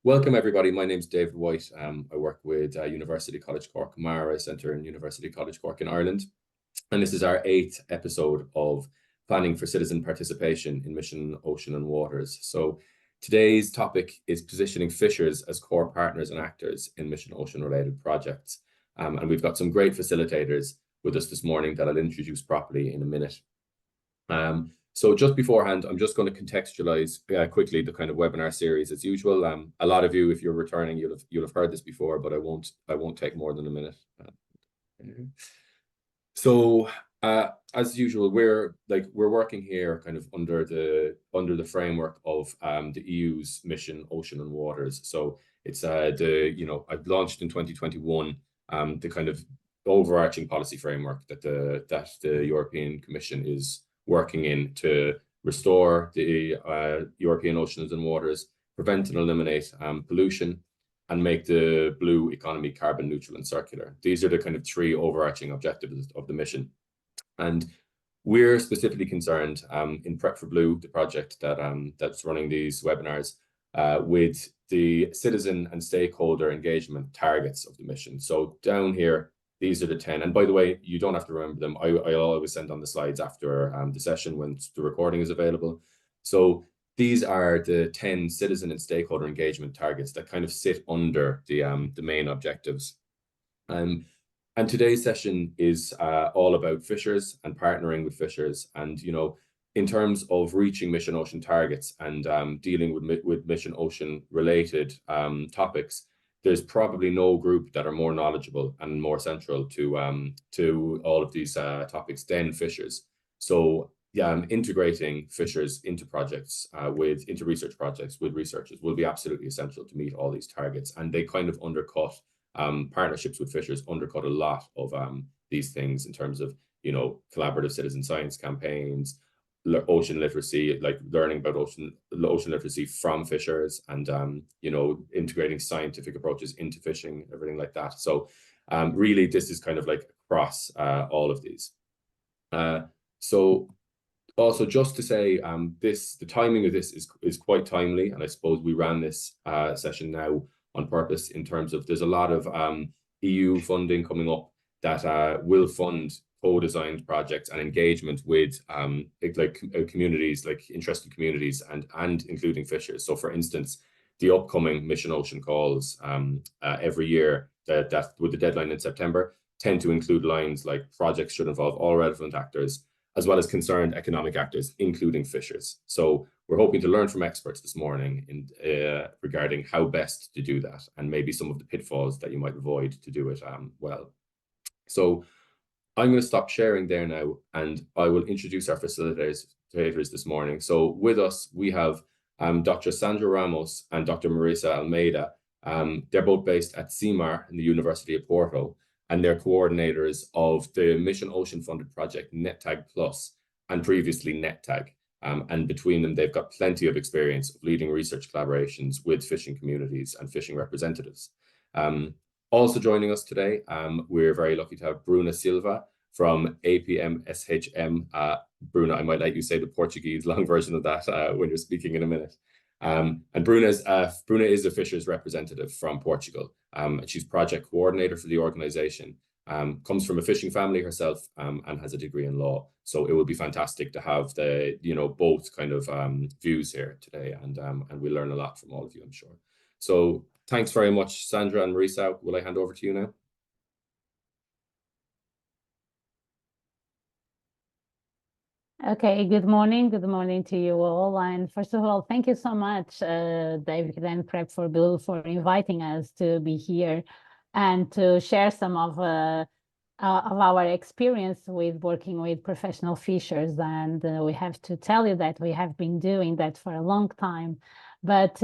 Welcome, everybody. My name is David White. I work with University College Cork Mara Centre in University College Cork in Ireland. And this is our 8th episode of Planning for Citizen Participation in Mission Ocean and Waters. So today's topic is positioning fishers as core partners and actors in Mission Ocean related projects. And we've got some great facilitators with us this morning that I'll introduce properly in a minute. So just beforehand, I'm just going to contextualize quickly the kind of webinar series as usual. A lot of you, if you're returning, you'll have heard this before, but I won't take more than a minute. So as usual, we're working here kind of under the framework of the EU's Mission Ocean and Waters. So it's I've launched in 2021 the kind of overarching policy framework that the European Commission is working in to restore the European oceans and waters, prevent and eliminate pollution, and make the blue economy carbon neutral and circular. These are the kind of 3 overarching objectives of the mission. And we're specifically concerned in PREP4BLUE, the project that's running these webinars, with the citizen and stakeholder engagement targets of the mission. So down here, these are the 10. And by the way, you don't have to remember them. I always send on the slides after the session when the recording is available. So these are the 10 citizen and stakeholder engagement targets that kind of sit under the main objectives. And today's session is all about fishers and partnering with fishers. And, in terms of reaching Mission Ocean targets and dealing with Mission Ocean related topics, there's probably no group that are more knowledgeable and more central to all of these topics than fishers. So integrating fishers into projects, into research projects with researchers will be absolutely essential to meet all these targets. And they kind of undercut partnerships with fishers, undercut a lot of these things in terms of collaborative citizen science campaigns, ocean literacy, like learning about ocean literacy from fishers, and integrating scientific approaches into fishing, everything like that. So really this is kind of like across all of these. So also just to say, the timing of this is quite timely, and I suppose we ran this session now on purpose in terms of there's a lot of EU funding coming up that will fund co-designed projects and engagement with communities, like interested communities, and including fishers. So for instance, the upcoming Mission Ocean calls every year that with the deadline in September tend to include lines like projects should involve all relevant actors as well as concerned economic actors, including fishers. So we're hoping to learn from experts this morning regarding how best to do that, and maybe some of the pitfalls that you might avoid to do it well. So I'm going to stop sharing there now, and I will introduce our facilitators this morning. So with us, we have Dr. Sandra Ramos and Dr. Marisa Almeida. They're both based at CIMAR in the University of Porto, and they're coordinators of the Mission Ocean funded project NetTag Plus, and previously NetTag. And between them, they've got plenty of experience of leading research collaborations with fishing communities and fishing representatives. Also joining us today, we're very lucky to have Bruna Silva from APM-SHM. Bruna, I might let you say the Portuguese long version of that when you're speaking in a minute. And Bruna is a fishers representative from Portugal. And she's project coordinator for the organization. Comes from a fishing family herself, and has a degree in law. So it would be fantastic to have the both kind of views here today, and we'll learn a lot from all of you, I'm sure. So thanks very much, Sandra and Marisa. Will I hand over to you now? Okay, good morning to you all. And first of all, thank you so much, David and PREP4BLUE, for inviting us to be here and to share some of our experience with working with professional fishers. And we have to tell you that we have been doing that for a long time. But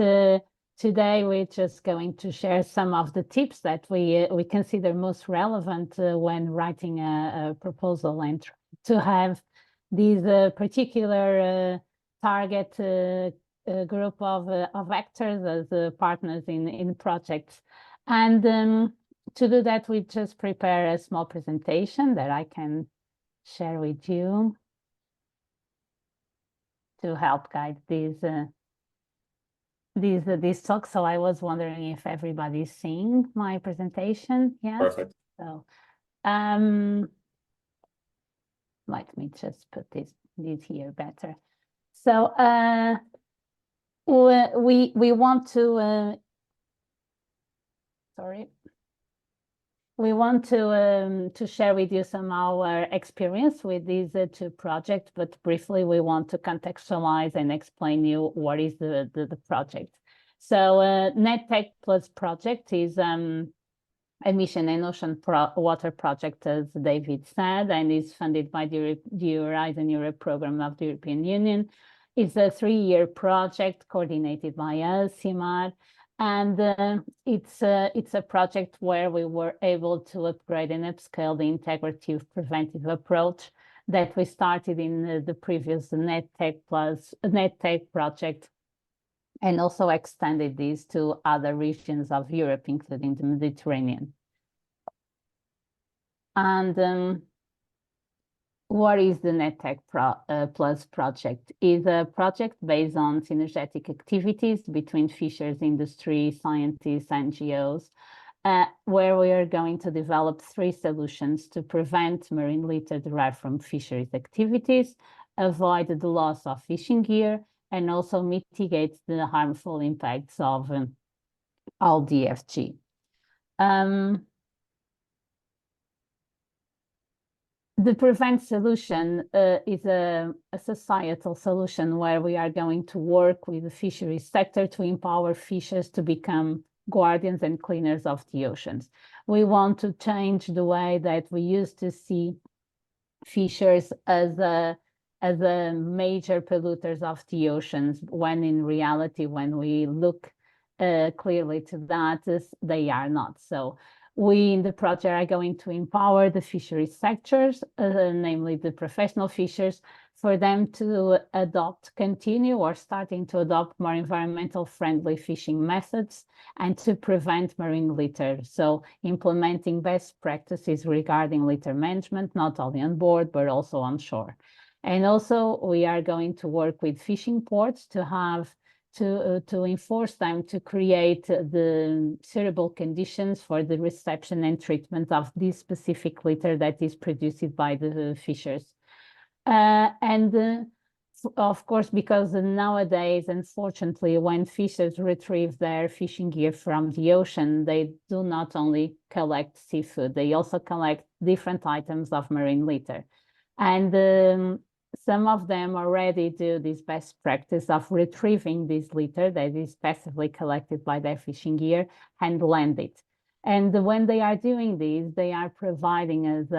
today we're just going to share some of the tips that we consider most relevant when writing a proposal, and to have these particular target group of actors as partners in projects. And to do that, we just prepare a small presentation that I can share with you to help guide these this talk, so I was wondering if everybody's seeing my presentation. Yes. Perfect. So let me just put this here better. So we want to sorry. We want to share with you some of our experience with these two projects, but briefly we want to contextualize and explain you what is the project. So NetTech Plus project is a mission and ocean water project, as David said, and is funded by the Horizon Europe program of the European Union. It's a 3-year project coordinated by us, CIMAR. And it's a project where we were able to upgrade and upscale the integrative preventive approach that we started in the previous NetTech project, and also extended these to other regions of Europe, including the Mediterranean. And what is the NetTech Plus project? It's a project based on synergetic activities between fisheries industry, scientists, NGOs, where we are going to develop 3 solutions to prevent marine litter derived from fisheries activities, avoid the loss of fishing gear, and also mitigate the harmful impacts of all DFG. The PREVENT solution is a societal solution where we are going to work with the fisheries sector to empower fishers to become guardians and cleaners of the oceans. We want to change the way that we used to see fishers as a major polluters of the oceans, when in reality, when we look clearly to that, they are not. So we in the project are going to empower the fisheries sectors, namely the professional fishers, for them to continue or starting to adopt more environmental friendly fishing methods and to prevent marine litter. So implementing best practices regarding litter management, not only on board, but also on shore. And also we are going to work with fishing ports to have to enforce them to create the suitable conditions for the reception and treatment of this specific litter that is produced by the fishers. Of course, because nowadays, unfortunately, when fishers retrieve their fishing gear from the ocean, they do not only collect seafood, they also collect different items of marine litter. And some of them already do this best practice of retrieving this litter that is passively collected by their fishing gear and land it. And when they are doing this, they are providing us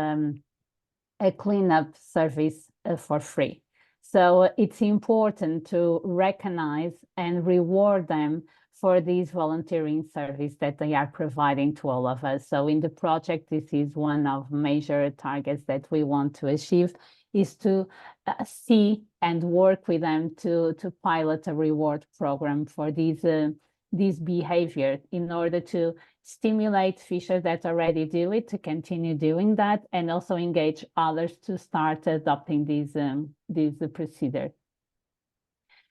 a cleanup service for free. So it's important to recognize and reward them for this volunteering service that they are providing to all of us. So in the project, this is one of major targets that we want to achieve, is to see and work with them to pilot a reward program for this behavior in order to stimulate fishers that already do it to continue doing that, and also engage others to start adopting this procedure.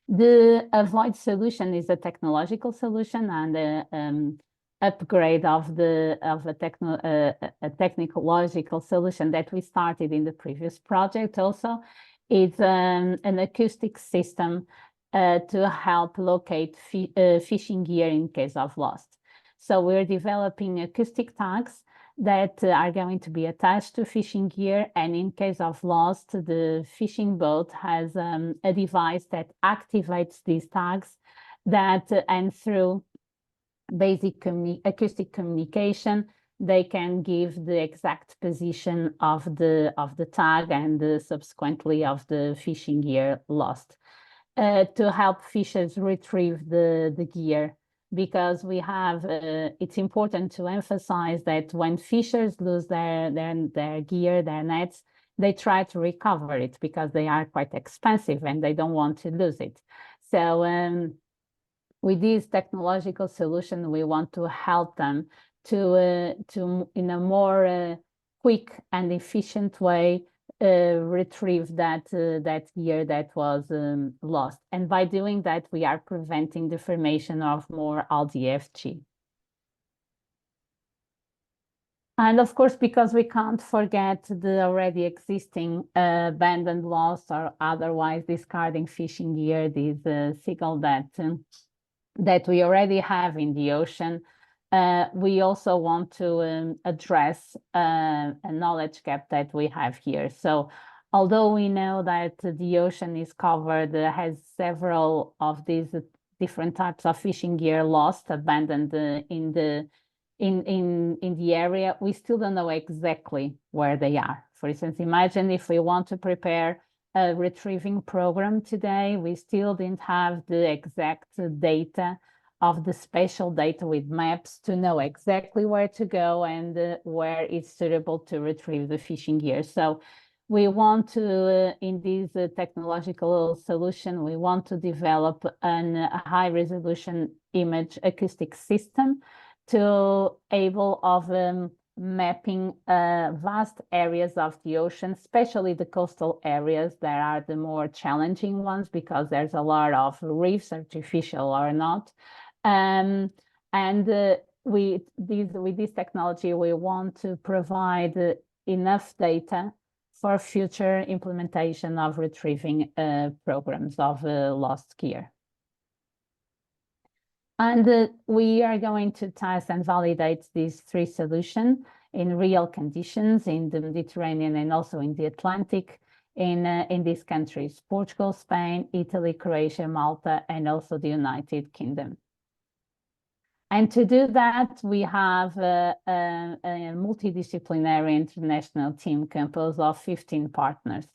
The avoid solution is a technological solution and an upgrade of a technological solution that we started in the previous project. Also, it's an acoustic system to help locate fishing gear in case of loss. So we're developing acoustic tags that are going to be attached to fishing gear, and in case of loss, the fishing boat has a device that activates these tags and through basic acoustic communication, they can give the exact position of the tag and subsequently of the fishing gear lost, to help fishers retrieve the gear. Because we have, it's important to emphasize that when fishers lose their gear, their nets, they try to recover it because they are quite expensive and they don't want to lose it. So with this technological solution, we want to help them to in a more quick and efficient way retrieve that gear that was lost. And by doing that, we are preventing the formation of more LDFG. And of course, because we can't forget the already existing abandoned, lost, or otherwise discarding fishing gear, these seagull that we already have in the ocean, we also want to address a knowledge gap that we have here. So although we know that the ocean is covered, has several of these different types of fishing gear lost, abandoned in the area, we still don't know exactly where they are. For instance, imagine if we want to prepare a retrieving program today, we still didn't have the exact data of the spatial data with maps to know exactly where to go and where it's suitable to retrieve the fishing gear. So we want to, in this technological solution, we want to develop a high resolution image acoustic system to able of mapping vast areas of the ocean, especially the coastal areas that are the more challenging ones because there's a lot of reefs, artificial or not. With this technology, we want to provide enough data for future implementation of retrieving programs of lost gear. And we are going to test and validate these three solutions in real conditions in the Mediterranean and also in the Atlantic in these countries, Portugal, Spain, Italy, Croatia, Malta, and also the United Kingdom. And to do that, we have a multidisciplinary international team composed of 15 partners.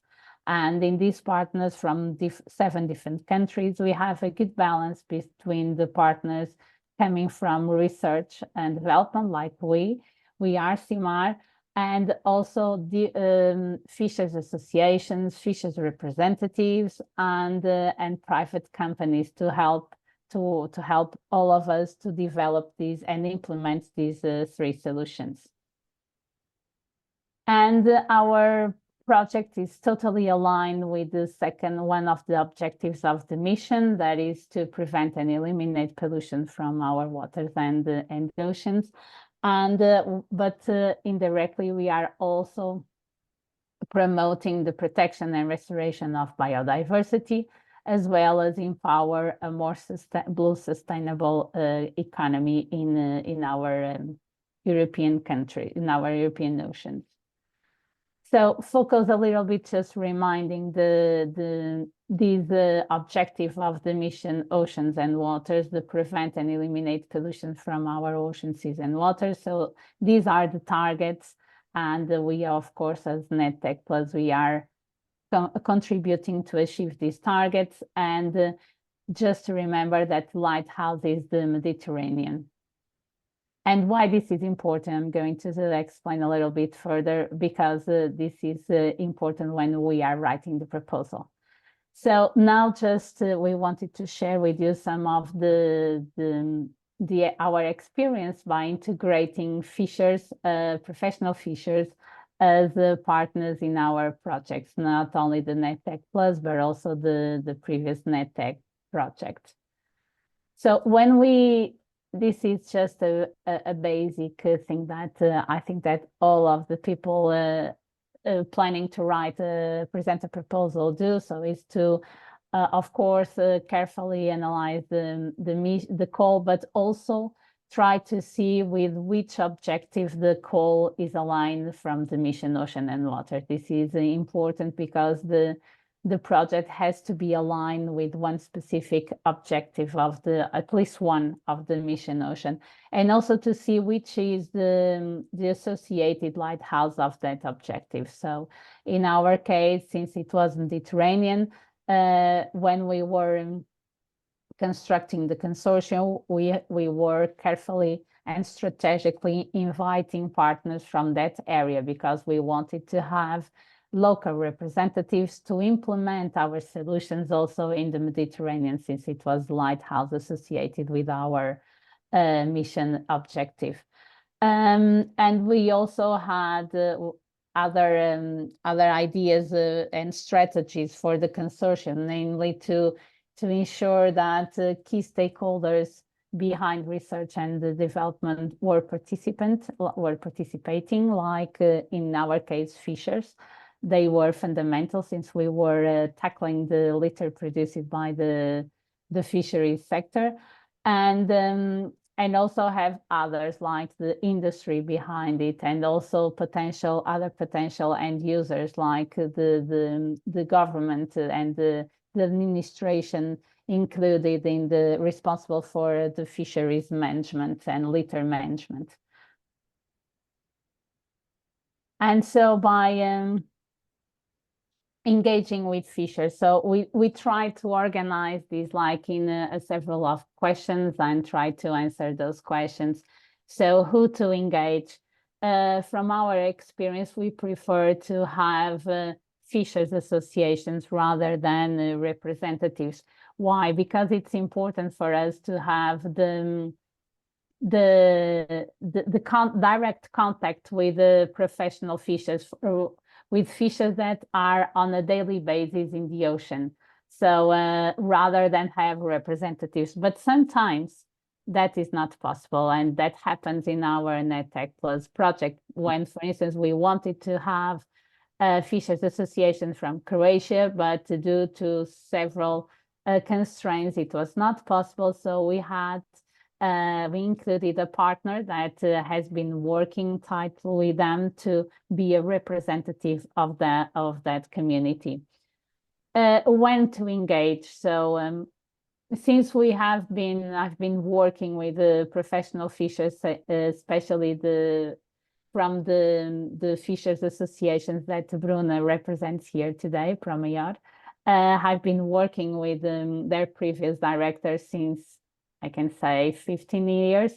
And in these partners from 7 different countries, we have a good balance between the partners coming from research and development, like we are CIMAR, and also the fishers associations, fishers representatives, and private companies to help all of us to develop these and implement these 3 solutions. And our project is totally aligned with the second one of the objectives of the mission, that is to prevent and eliminate pollution from our waters and oceans. But indirectly, we are also promoting the protection and restoration of biodiversity, as well as empower a more blue sustainable economy in our European country, in our European oceans. So focus a little bit, just reminding these objective of the mission, oceans and waters, to prevent and eliminate pollution from our ocean, seas and waters. So these are the targets, and we, of course, as NetTech Plus, we are contributing to achieve these targets. And just to remember that lighthouse is the Mediterranean. And why this is important, I'm going to explain a little bit further, because this is important when we are writing the proposal. So now just we wanted to share with you some of our experience by integrating fishers, professional fishers, as partners in our projects, not only the NetTech Plus, but also the previous NetTech project. So this is just a basic thing that I think that all of the people planning to present a proposal do. So is to, of course, carefully analyze the call, but also try to see with which objective the call is aligned from the mission, ocean and water. This is important because the project has to be aligned with one specific objective of at least one of the mission, ocean, and also to see which is the associated lighthouse of that objective. So in our case, since it was Mediterranean, when we were constructing the consortium, we were carefully and strategically inviting partners from that area, because we wanted to have local representatives to implement our solutions also in the Mediterranean, since it was lighthouse associated with our mission objective. And we also had other ideas and strategies for the consortium, namely to ensure that key stakeholders behind research and the development were participating, like in our case, fishers. They were fundamental since we were tackling the litter produced by the fisheries sector, and also have others like the industry behind it, and also other potential end users like the government and the administration included in the responsible for the fisheries management and litter management. And so by engaging with fishers, so we try to organize these like in several of questions and try to answer those questions. So who to engage? From our experience, we prefer to have fishers associations rather than representatives. Why? Because it's important for us to have the direct contact with the professional fishers, with fishers that are on a daily basis in the ocean. So rather than have representatives, but sometimes that is not possible, and that happens in our NetTech Plus project when, for instance, we wanted to have fishers association from Croatia, but due to several constraints, it was not possible. So we included a partner that has been working tightly with them to be a representative of that community. When to engage? So since I've been working with the professional fishers, especially from the fishers associations that Bruna represents here today, PREP4BLUE. I've been working with their previous director since, I can say, 15 years.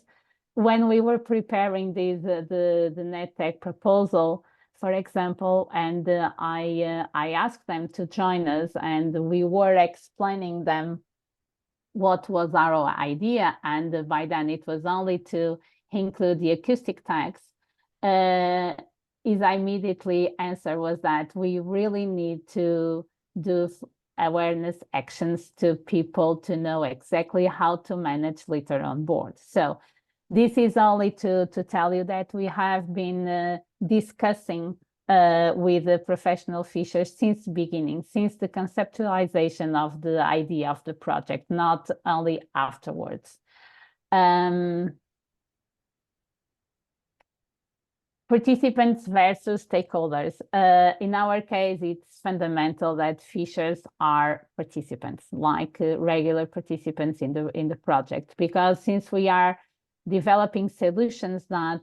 When we were preparing the NetTech proposal, for example, and I asked them to join us, and we were explaining them what was our idea, and by then it was only to include the acoustic tags. His immediately answer was that we really need to do awareness actions to people to know exactly how to manage litter on board. So this is only to tell you that we have been discussing with the professional fishers since the beginning, since the conceptualization of the idea of the project, not only afterwards. Participants versus stakeholders. In our case, it's fundamental that fishers are participants, like regular participants in the project, because since we are developing solutions that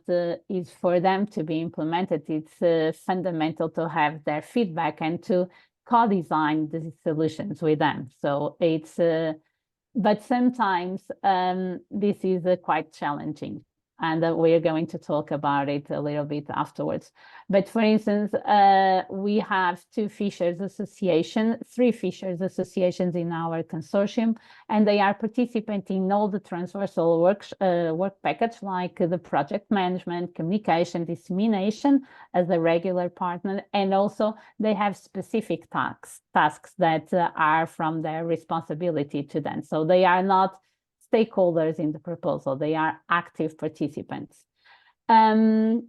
is for them to be implemented, it's fundamental to have their feedback and to co-design the solutions with them. So it's, but sometimes this is quite challenging. And we're going to talk about it a little bit afterwards. But for instance, we have three fishers associations in our consortium, and they are participating in all the transversal work package, like the project management, communication, dissemination as a regular partner, and also they have specific tasks that are from their responsibility to them. So they are not stakeholders in the proposal, they are active participants. And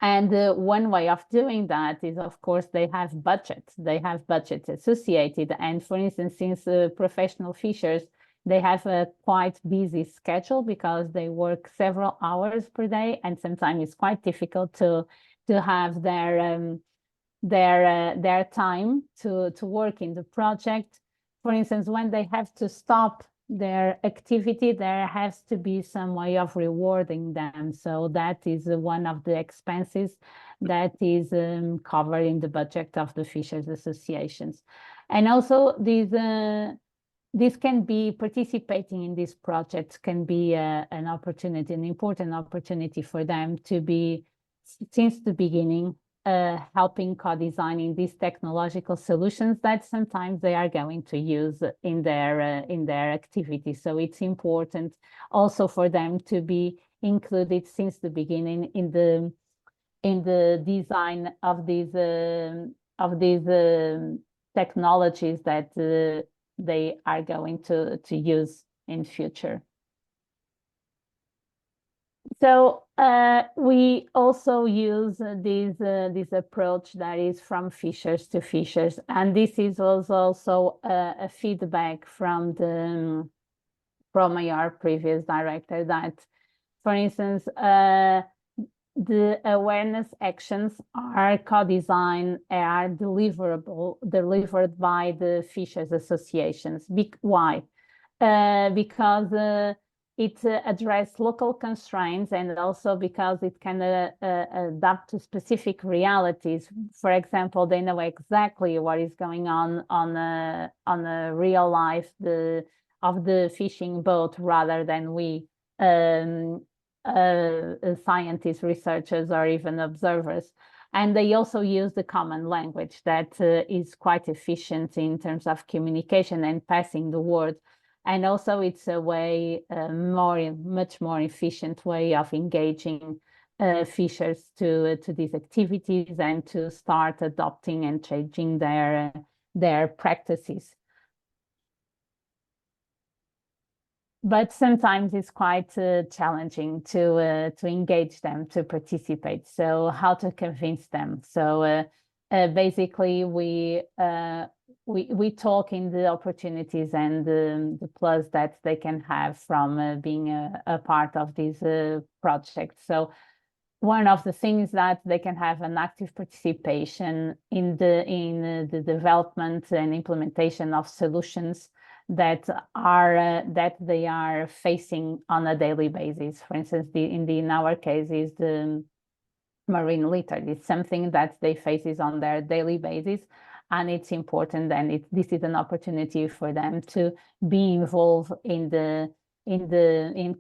one way of doing that is, of course, they have budgets associated. And for instance, since professional fishers, they have a quite busy schedule because they work several hours per day, and sometimes it's quite difficult to have their time to work in the project. For instance, when they have to stop their activity, there has to be some way of rewarding them. So that is one of the expenses that is covered in the budget of the Fishers Associations. And also this can be, participating in these projects can be an opportunity, an important opportunity for them to be, since the beginning, helping co-designing these technological solutions that sometimes they are going to use in their activity. So it's important also for them to be included since the beginning in in the design of these technologies that they are going to use in future. So we also use this approach that is from fishers to fishers, and this is also a feedback from our previous director that, for instance, the awareness actions are co-designed, are delivered by the fishers associations. Why? Because it addresses local constraints, and also because it can adapt to specific realities. For example, they know exactly what is going on a real life of the fishing boat, rather than we scientists, researchers, or even observers. And they also use the common language that is quite efficient in terms of communication and passing the word. And also it's a way, much more efficient way of engaging fishers to these activities and to start adopting and changing their practices. But sometimes it's quite challenging to engage them to participate. So how to convince them? So basically we talk in the opportunities and the plus that they can have from being a part of this project. So one of the things that they can have an active participation in the development and implementation of solutions that they are facing on a daily basis. For instance, in our case is the marine litter. It's something that they faces on their daily basis, and it's important, and this is an opportunity for them to be involved in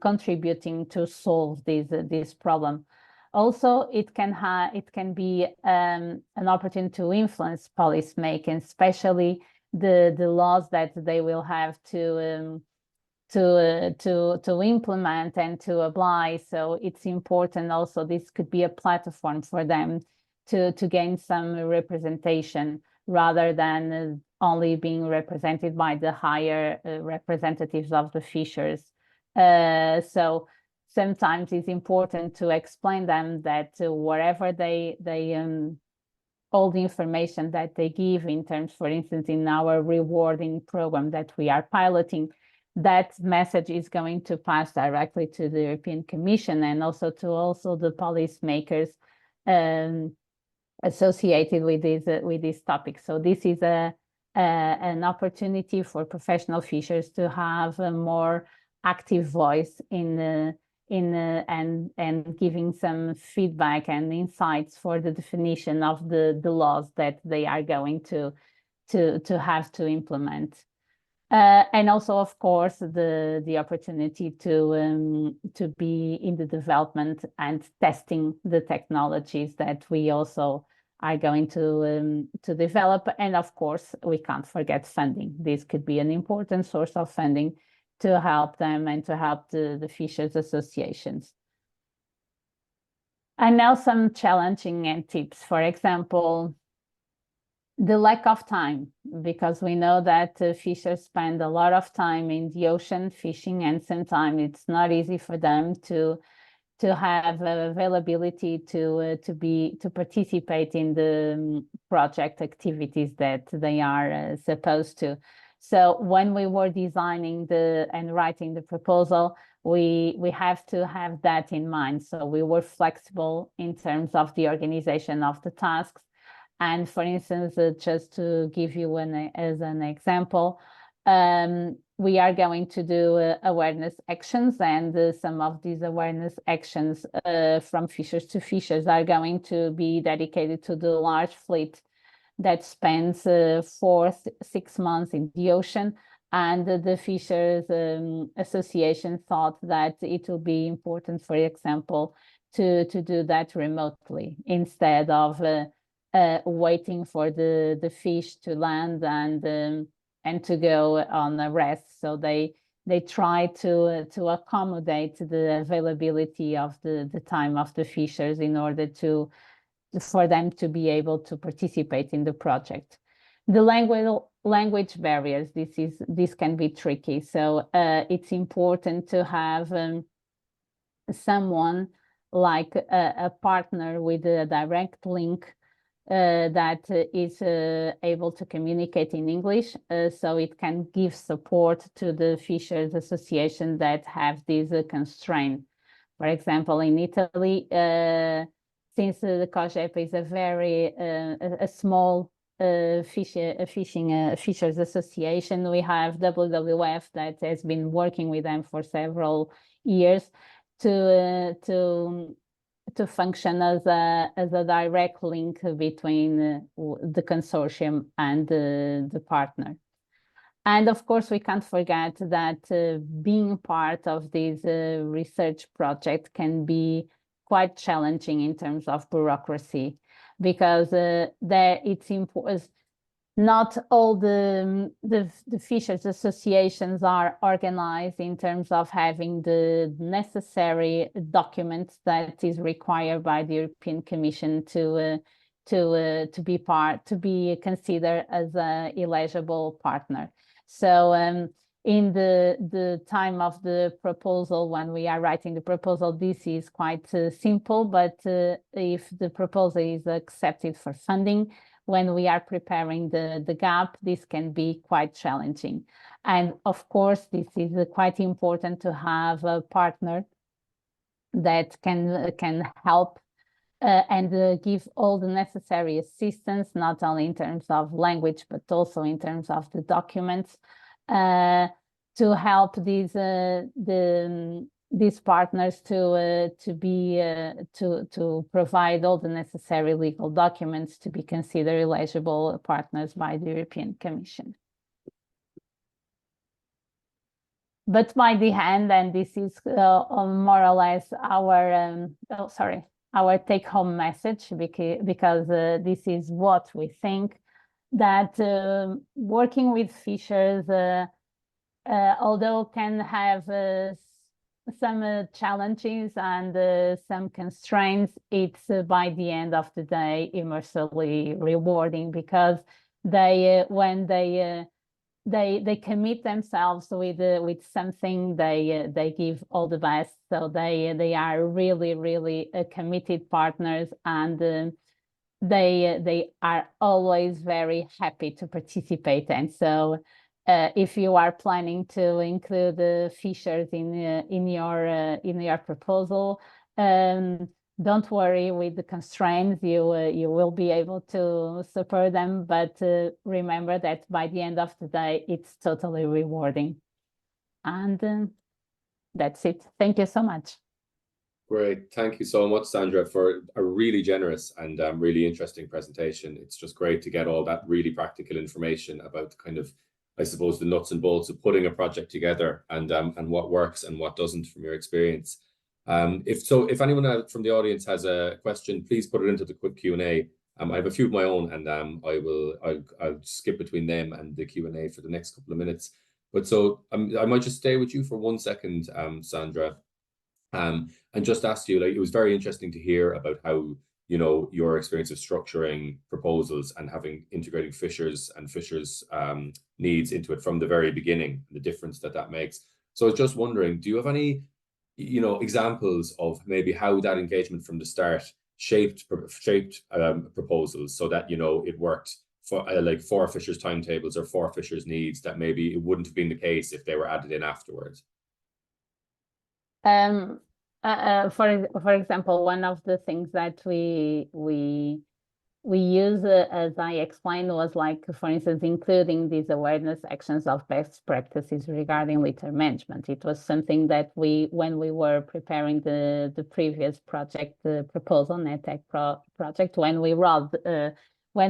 contributing to solve this problem. Also, it can be an opportunity to influence policy making, especially the laws that they will have to implement and to apply. So it's important also, this could be a platform for them to gain some representation, rather than only being represented by the higher representatives of the fishers. So sometimes it's important to explain them that whatever all the information that they give in terms, for instance, in our rewarding program that we are piloting, that message is going to pass directly to the European Commission and also to the policymakers associated with this topic. So this is an opportunity for professional fishers to have a more active voice and giving some feedback and insights for the definition of the laws that they are going to have to implement. And also, of course, the opportunity to be in the development and testing the technologies that we also are going to develop. And of course, we can't forget funding. This could be an important source of funding to help them and to help the fishers associations. And now some challenging tips. For example, the lack of time, because we know that fishers spend a lot of time in the ocean fishing, and sometimes it's not easy for them to have availability to participate in the project activities that they are supposed to. So when we were designing and writing the proposal, we have to have that in mind. So we were flexible in terms of the organization of the tasks. And for instance, just to give you as an example, we are going to do awareness actions, and some of these awareness actions from fishers to fishers are going to be dedicated to the large fleet that spends 4-6 months in the ocean. And the Fishers Association thought that it will be important, for example, to do that remotely instead of waiting for the fish to land and to go on a rest. So they try to accommodate the availability of the time of the fishers in order to for them to be able to participate in the project. The language barriers, this can be tricky. So it's important to have someone like a partner with a direct link that is able to communicate in English, so it can give support to the fishers association that have this constraint. For example, in Italy, since the COGEP is a very small fishers association, we have WWF that has been working with them for several years to function as a direct link between the consortium and the partner. And of course, we can't forget that being part of this research project can be quite challenging in terms of bureaucracy, because it's important. Not all the fishers associations are organized in terms of having the necessary documents that is required by the European Commission to be considered as an eligible partner. So in the time of the proposal, when we are writing the proposal, this is quite simple, but if the proposal is accepted for funding, when we are preparing the gap, this can be quite challenging. And of course, this is quite important to have a partner that can help and give all the necessary assistance, not only in terms of language, but also in terms of the documents, to help these partners to provide all the necessary legal documents to be considered eligible partners by the European Commission. But by the end, and this is more or less our take-home message, because this is what we think, that working with fishers, although can have some challenges and some constraints, it's by the end of the day immensely rewarding, because when they commit themselves with something, they give all the best. So they are really committed partners, and they are always very happy to participate. And so if you are planning to include the fishers in your proposal, don't worry with the constraints. You will be able to support them, but remember that by the end of the day, it's totally rewarding. And that's it. Thank you so much. Great. Thank you so much, Sandra, for a really generous and really interesting presentation. It's just great to get all that really practical information about kind of, I suppose, the nuts and bolts of putting a project together, and what works and what doesn't from your experience. If anyone from the audience has a question, please put it into the quick Q&A. I have a few of my own, and I'll skip between them and the Q&A for the next couple of minutes. But so I might just stay with you for 1 second, Sandra, and just ask you, like, it was very interesting to hear about how, you know, your experience of structuring proposals and having integrating fishers and fishers needs into it from the very beginning, the difference that makes. So I was just wondering, do you have any, you know, examples of maybe how that engagement from the start shaped proposals, so that, you know, it worked for like for fishers' timetables or for fishers' needs, that maybe it wouldn't have been the case if they were added in afterwards? For example, one of the things that we use, as I explained, was like, for instance, including these awareness actions of best practices regarding litter management. It was something that when we were preparing the previous project, the proposal, NetTech project, when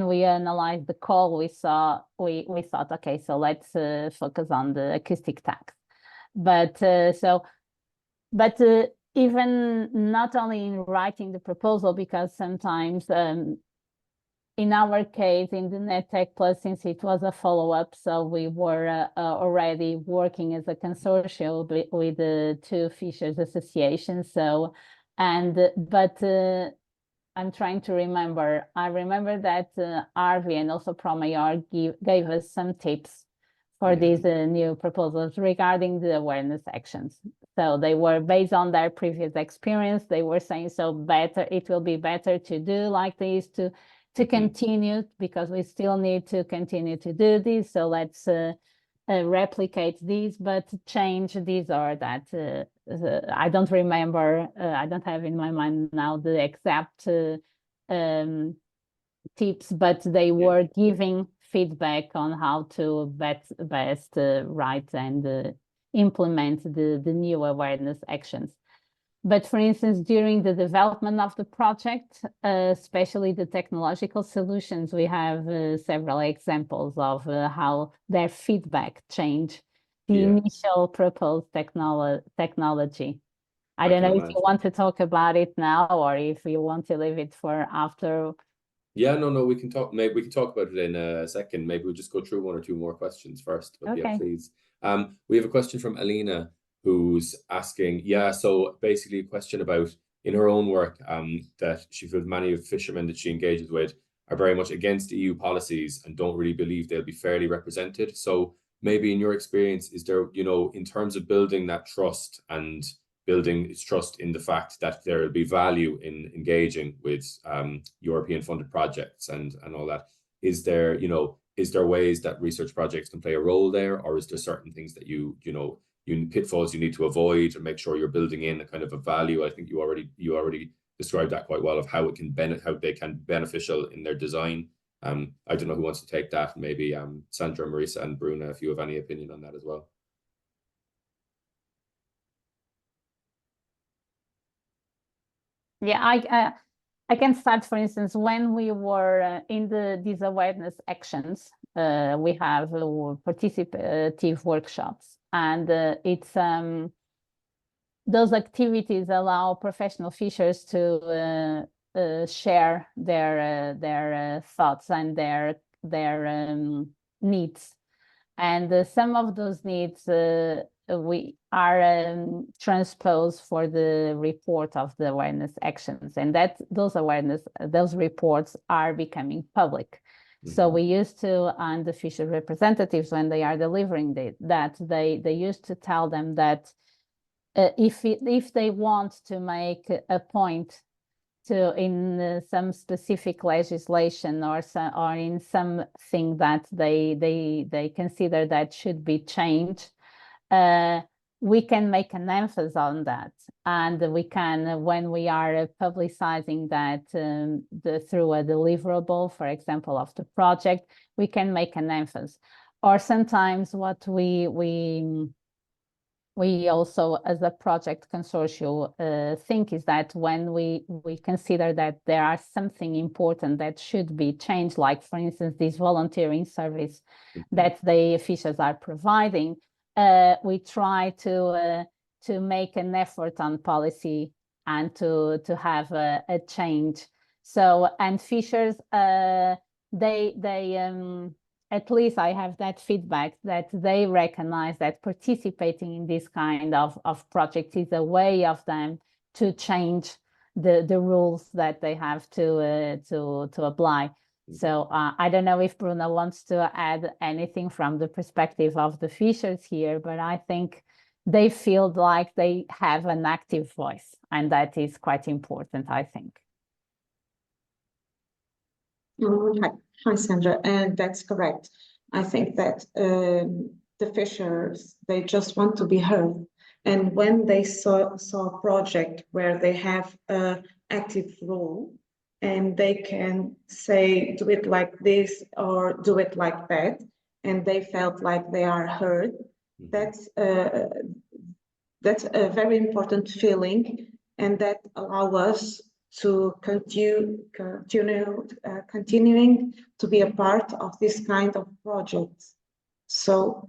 we analyzed the call, we thought, okay, so let's focus on the acoustic tax. But even not only in writing the proposal, because sometimes in our case, in the NetTech Plus, since it was a follow-up, so we were already working as a consortium with the two fishers associations. So, but I'm trying to remember. I remember that Arvi and also ProMayor gave us some tips for these new proposals regarding the awareness actions. So they were based on their previous experience. They were saying, so better, it will be better to do like this, to continue, because we still need to continue to do this. So let's replicate these, but change this or that. I don't remember, I don't have in my mind now the exact tips, but they were giving feedback on how to best write and implement the new awareness actions. But for instance, during the development of the project, especially the technological solutions, we have several examples of how their feedback changed the initial proposed technology. I don't know if you want to talk about it now or if you want to leave it for after. Yeah, no, we can talk. Maybe we can talk about it in a second. Maybe we'll just go through one or two more questions first. But yeah, please. We have a question from Alina who's asking, so basically a question about in her own work, that she feels many of fishermen that she engages with are very much against EU policies and don't really believe they'll be fairly represented. So maybe in your experience, is there, in terms of building that trust and building its trust in the fact that there will be value in engaging with European funded projects and all that. Is there ways that research projects can play a role there, or is there certain things that you pitfalls you need to avoid and make sure you're building in a kind of a value? I think you already described that quite well, of how they can be beneficial in their design. I don't know who wants to take that. Maybe Sandra, Marisa, and Bruna, if you have any opinion on that as well. Yeah, I can start, for instance, when we were in these awareness actions, we have participative workshops, and it's those activities allow professional fishers to share their thoughts and their needs, and some of those needs we are transposed for the report of the awareness actions, and that those reports are becoming public. So we used to, and the fisher representatives, when they are delivering they used to tell them that if they want to make a point to in some specific legislation or in something that they consider that should be changed, we can make an emphasis on that, and we can, when we are publicizing that through a deliverable, for example, of the project, we can make an emphasis. Or sometimes what we also, as a project consortium, think is that when we consider that there are something important that should be changed, like for instance this volunteering service that the fishers are providing, we try to make an effort on policy and to have a change. So, and fishers, they at least I have that feedback that they recognize that participating in this kind of project is a way of them to change the rules that they have to apply. So I don't know if Bruno wants to add anything from the perspective of the fishers here, but I think they feel like they have an active voice, and that is quite important, I think. Hi, Sandra, and that's correct. I think that the fishers, they just want to be heard. And when they saw a project where they have an active role and they can say, do it like this or do it like that, and they felt like they are heard, that's a very important feeling, and that allows us to continuing to be a part of this kind of projects. So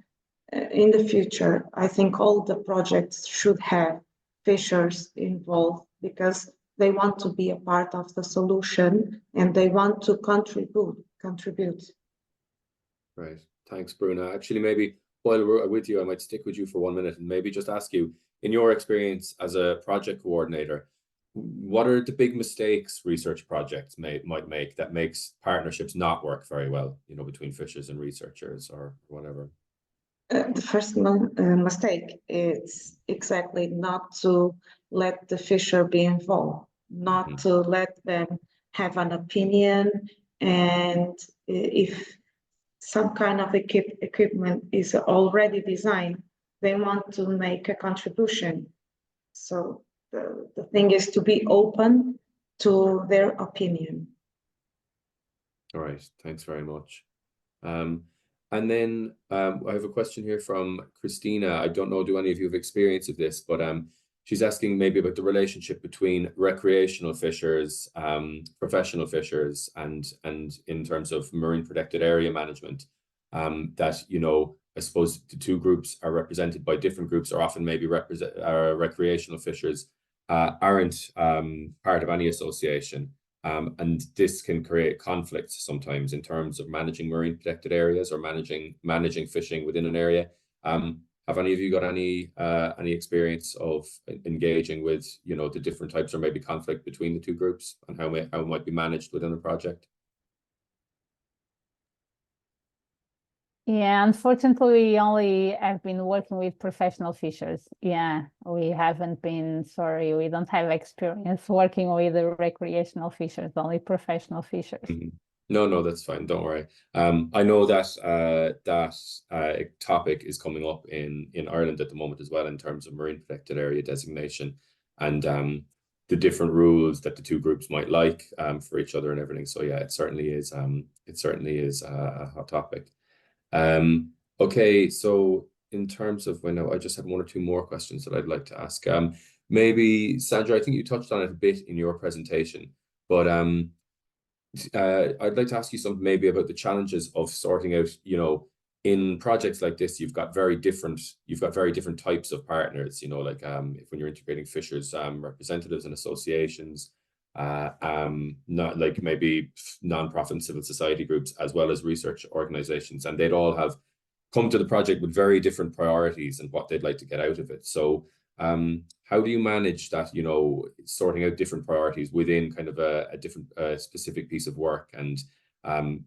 in the future, I think all the projects should have fishers involved, because they want to be a part of the solution and they want to contribute. Right. Thanks, Bruna. Actually, maybe while we're with you, I might stick with you for 1 minute and maybe just ask you, in your experience as a project coordinator, what are the big mistakes research projects might make that makes partnerships not work very well, you know, between fishers and researchers or whatever? The first mistake is exactly not to let the fisher be involved, not to let them have an opinion, and if some kind of equipment is already designed, they want to make a contribution. So the thing is to be open to their opinion. All right, thanks very much. And then I have a question here from Christina. I don't know, do any of you have experience of this, but she's asking maybe about the relationship between recreational fishers, professional fishers, and in terms of marine protected area management, that, you know, I suppose the two groups are represented by different groups, or often maybe recreational fishers aren't part of any association. And this can create conflicts sometimes in terms of managing marine protected areas or managing fishing within an area. Have any of you got any experience of engaging with, you know, the different types or maybe conflict between the two groups and how it might be managed within a project? Yeah, unfortunately, we only have been working with professional fishers. Yeah, we haven't been, sorry, we don't have experience working with the recreational fishers, only professional fishers. No, that's fine. Don't worry. I know that topic is coming up in Ireland at the moment as well in terms of marine protected area designation and the different rules that the two groups might like for each other and everything. So yeah, it certainly is a hot topic. Okay, so in terms of I just have one or two more questions that I'd like to ask. Maybe Sandra, I think you touched on it a bit in your presentation, but I'd like to ask you something maybe about the challenges of sorting out, you know, in projects like this, you've got very different types of partners, you know, like if when you're integrating fishers, representatives and associations, not like maybe non-profit and civil society groups, as well as research organizations, and they'd all have come to the project with very different priorities and what they'd like to get out of it. So how do you manage that, you know, sorting out different priorities within kind of a different specific piece of work, and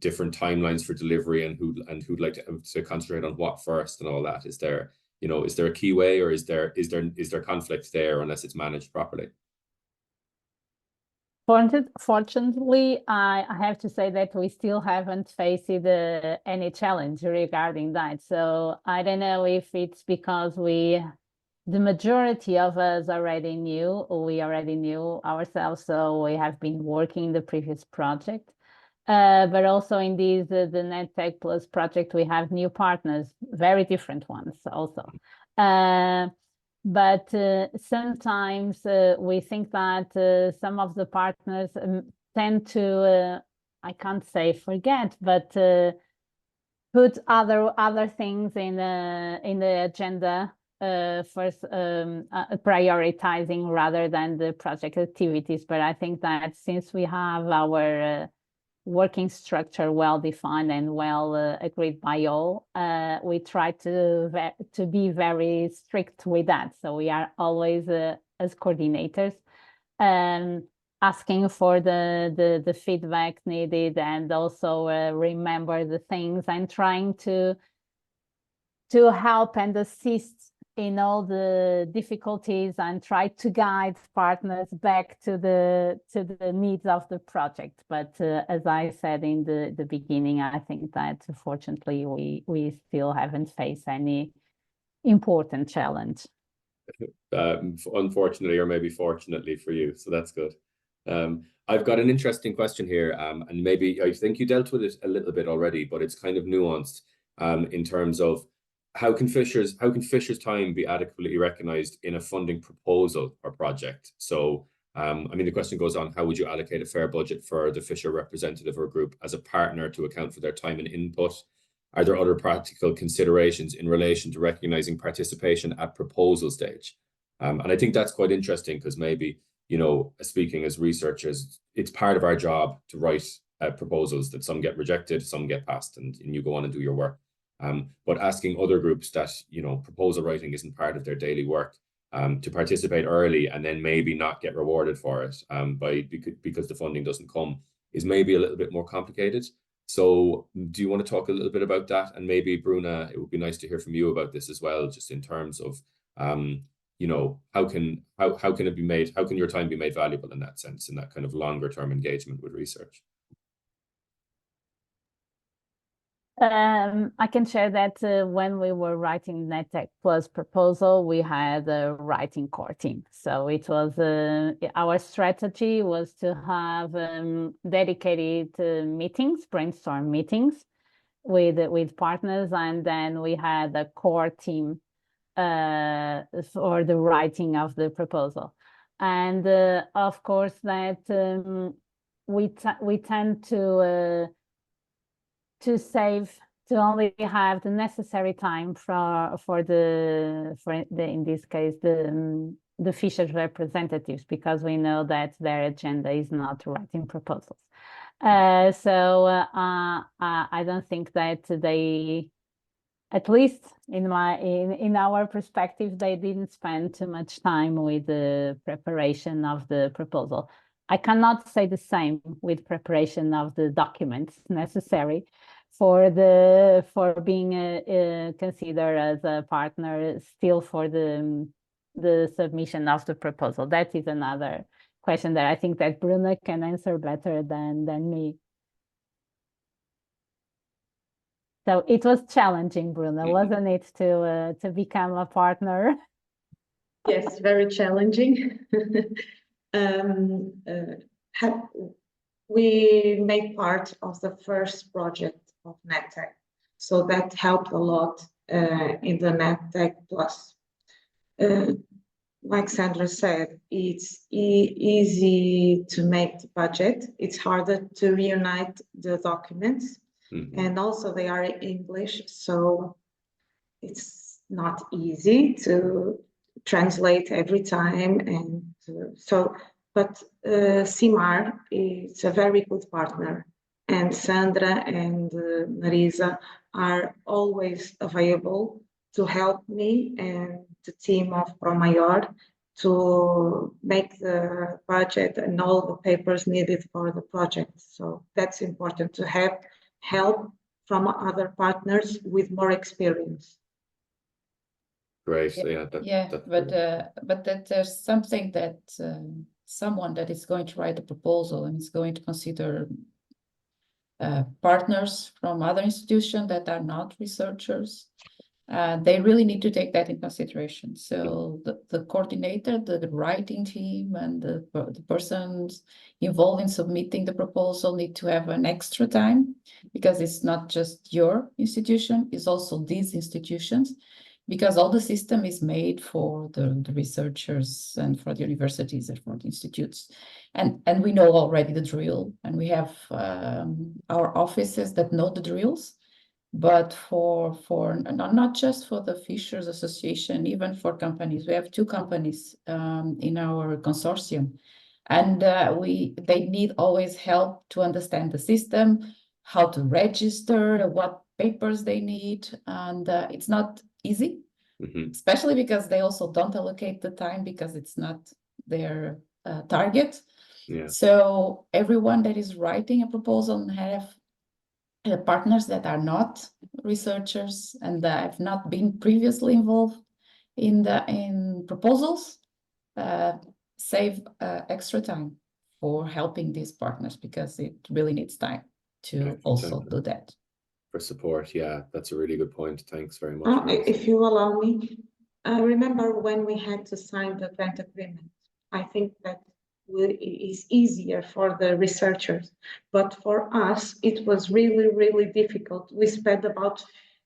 different timelines for delivery, and who'd like to concentrate on what first and all that? Is there, you know, is there a key way, or is there conflict there unless it's managed properly? Fortunately, I have to say that we still haven't faced any challenge regarding that. So I don't know if it's because the majority of us already knew ourselves, so we have been working the previous project. But also in the NetTech Plus project, we have new partners, very different ones also. But sometimes we think that some of the partners tend to, I can't say forget, but put other things in the agenda first, prioritizing rather than the project activities. But I think that since we have our working structure well defined and well agreed by all, we try to be very strict with that. So we are always as coordinators asking for the feedback needed, and also remember the things, and trying to help and assist in all the difficulties, and try to guide partners back to the needs of the project. But as I said in the beginning, I think that fortunately we still haven't faced any important challenge. Unfortunately, or maybe fortunately for you, so that's good. I've got an interesting question here, and maybe I think you dealt with it a little bit already, but it's kind of nuanced in terms of how can fishers' time be adequately recognized in a funding proposal or project? So, I mean, the question goes on: how would you allocate a fair budget for the fisher representative or group as a partner to account for their time and input? Are there other practical considerations in relation to recognizing participation at proposal stage? And I think that's quite interesting, because maybe, you know, speaking as researchers, it's part of our job to write proposals that some get rejected, some get passed, and you go on and do your work. But asking other groups that, you know, proposal writing isn't part of their daily work, to participate early and then maybe not get rewarded for it because the funding doesn't come is maybe a little bit more complicated. So do you want to talk a little bit about that? And maybe Bruna, it would be nice to hear from you about this as well, just in terms of you know, how can it be made, how can your time be made valuable in that sense, in that kind of longer term engagement with research? I can share that when we were writing NetTech Plus proposal, we had a writing core team. So it was our strategy was to have dedicated meetings, brainstorm meetings with partners, and then we had a core team for the writing of the proposal. And of course, that we tend to only have the necessary time for the in this case the fisheries representatives, because we know that their agenda is not writing proposals. So I don't think that they, at least in our perspective, they didn't spend too much time with the preparation of the proposal. I cannot say the same with preparation of the documents necessary for being considered as a partner still for the submission of the proposal. That is another question that I think that Bruna can answer better than me. So it was challenging, Bruna, wasn't it, to become a partner? Yes, very challenging. We made part of the first project of NetTech, so that helped a lot in the NetTech Plus. Like Sandra said, it's easy to make the budget. It's harder to reunite the documents, and also they are in English, so it's not easy to translate every time, and but CIMAR is a very good partner, and Sandra and Marisa are always available to help me and the team of ProMaior to make the budget and all the papers needed for the project. So that's important to have help from other partners with more experience. Great. But that there's something that someone that is going to write a proposal and is going to consider partners from other institutions that are not researchers, they really need to take that in consideration. So the coordinator, the writing team, and the persons involved in submitting the proposal need to have an extra time, because it's not just your institution, it's also these institutions, because all the system is made for the researchers and for the universities and for the institutes. And we know already the drill, and we have our offices that know the drills, but for not just for the Fishers Association, even for companies. We have 2 companies in our consortium, and they need always help to understand the system, how to register, what papers they need, and it's not easy, especially because they also don't allocate the time because it's not their target. So everyone that is writing a proposal have partners that are not researchers and that have not been previously involved in proposals, save extra time for helping these partners, because it really needs time to also do that. For support, yeah, that's a really good point. Thanks very much. If you allow me, I remember when we had to sign the grant agreement. I think that is easier for the researchers, but for us it was really, really difficult. We spent about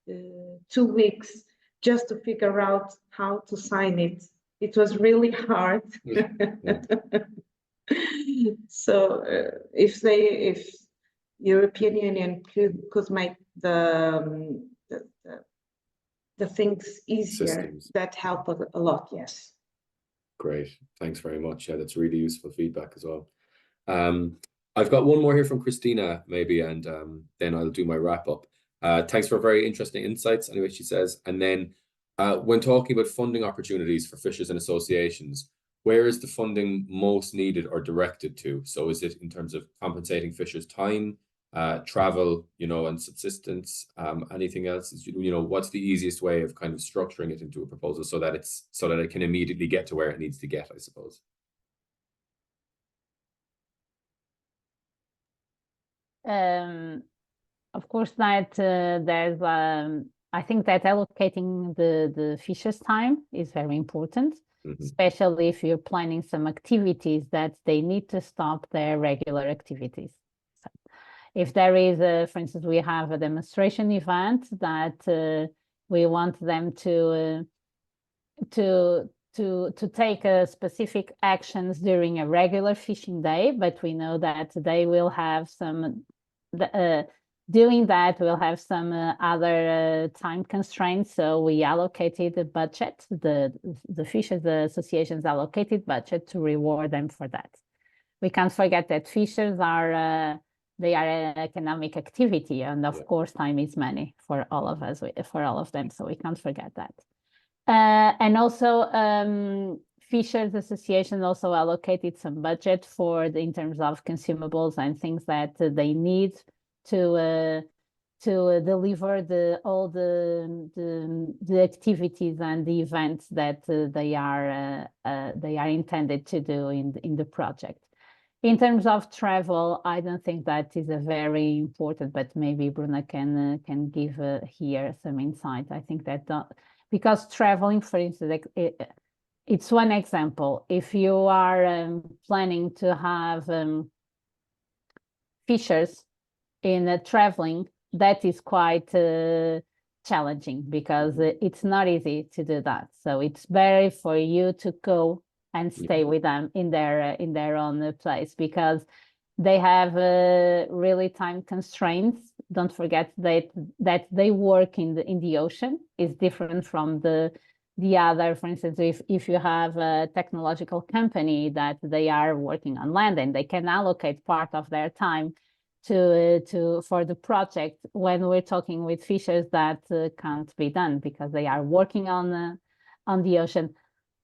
2 weeks just to figure out how to sign it. It was really hard. So if European Union could make the things easier, systems, that help a lot. Yes. Great, thanks very much. Yeah, that's really useful feedback as well. I've got one more here from Christina, maybe, and then I'll do my wrap up. Thanks for very interesting insights, anyway, she says. And then When talking about funding opportunities for fishers and associations, where is the funding most needed or directed to? So is it in terms of compensating fishers' time, travel, and subsistence, anything else? What's the easiest way of kind of structuring it into a proposal so that it can immediately get to where it needs to get, I suppose? Of course, that there's I think that allocating the fishers' time is very important, especially if you're planning some activities that they need to stop their regular activities. So if there is, for instance, we have a demonstration event that we want them to take specific actions during a regular fishing day, but we know that they will have some doing that will have some other time constraints, so we allocated the budget, the fishers associations allocated budget to reward them for that. We can't forget that fishers are they are an economic activity, and of course time is money for all of us, for all of them, so we can't forget that. And also Fishers Association also allocated some budget in terms of consumables and things that they need to deliver all the activities and the events that they are intended to do in the project. In terms of travel, I don't think that is a very important, but maybe Bruna can give here some insight. I think that because traveling, for instance, it's one example. If you are planning to have fishers in traveling, that is quite challenging because it's not easy to do that. So it's better for you to go and stay with them in their own place, because they have really time constraints. Don't forget that they work in the ocean is different from the other. For instance, if you have a technological company that they are working on land, and they can allocate part of their time for the project, when we're talking with fishers, that can't be done because they are working on the ocean.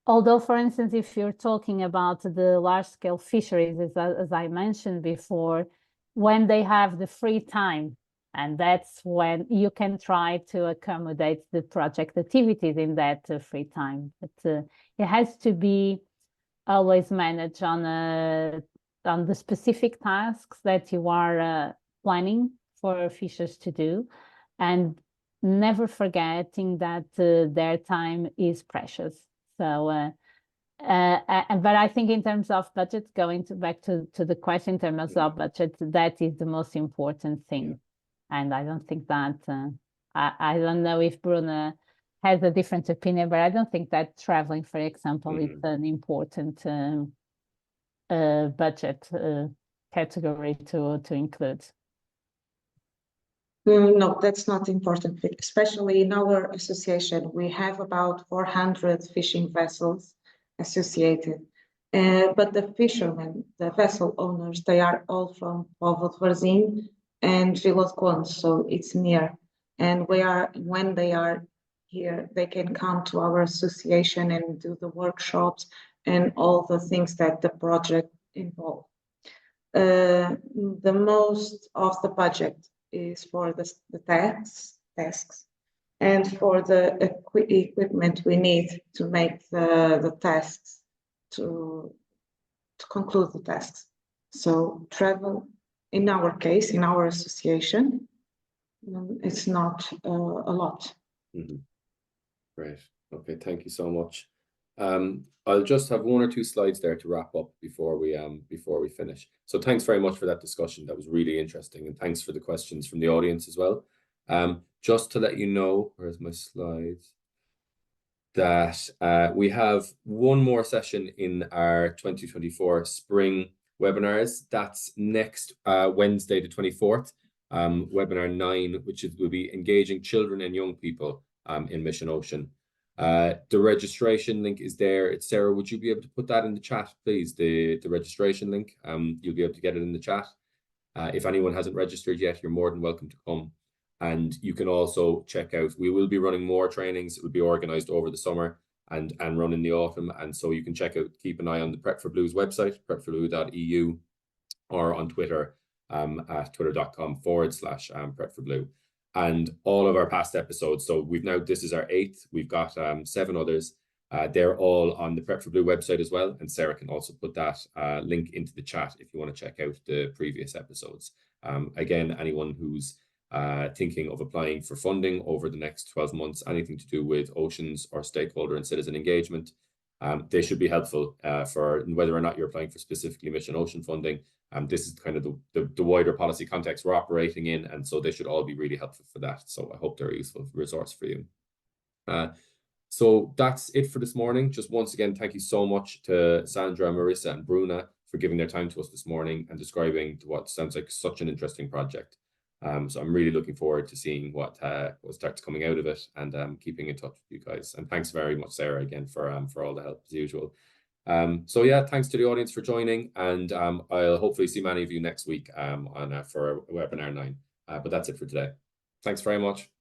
Although, for instance, if you're talking about the large-scale fisheries, as I mentioned before, when they have the free time, and that's when you can try to accommodate the project activities in that free time. But it has to be always managed on the specific tasks that you are planning for fishers to do, and never forgetting that their time is precious. So, but I think in terms of budget, going back to the question in terms of budget, that is the most important thing. And I don't think that, I don't know if Bruna has a different opinion, but I don't think that traveling, for example, is an important budget category to include. No, that's not important, especially in our association. We have about 400 fishing vessels associated, but the fishermen, the vessel owners, they are all from Povo de Varzim and Vila de Conde, so it's near. And when they are here, they can come to our association and do the workshops and all the things that the project involves. The most of the budget is for the tasks and for the equipment we need to make the tasks, to conclude the tasks. So travel, in our case, in our association, it's not a lot. Great. Okay, thank you so much. I'll just have one or two slides there to wrap up before we finish. So thanks very much for that discussion. That was really interesting, and thanks for the questions from the audience as well. Just to let you know, where's my slides? That we have one more session in our 2024 spring webinars. That's next Wednesday, the 24th, webinar 9, which will be engaging children and young people in Mission Ocean. The registration link is there. Sarah, would you be able to put that in the chat, please? The registration link. You'll be able to get it in the chat. If anyone hasn't registered yet, you're more than welcome to come. And you can also check out, we will be running more trainings. It will be organized over the summer and run in the autumn. And so you can check out, keep an eye on the PREP4BLUE's website, prep4blue.eu, or on Twitter at twitter.com/PREP4BLUE. And all of our past episodes, so this is our 8th, we've got 7 others. They're all on the PREP4BLUE website as well. And Sarah can also put that link into the chat if you want to check out the previous episodes. Again, anyone who's thinking of applying for funding over the next 12 months, anything to do with oceans or stakeholder and citizen engagement, they should be helpful for whether or not you're applying for specifically Mission Ocean funding. This is kind of the wider policy context we're operating in, and so they should all be really helpful for that. So I hope they're a useful resource for you. So that's it for this morning. Just once again, thank you so much to Sandra, Marissa, and Bruna for giving their time to us this morning and describing what sounds like such an interesting project. So I'm really looking forward to seeing what starts coming out of it, and keeping in touch with you guys. And thanks very much, Sarah, again for all the help as usual. So yeah, thanks to the audience for joining, and I'll hopefully see many of you next week for webinar 9. But that's it for today. Thanks very much.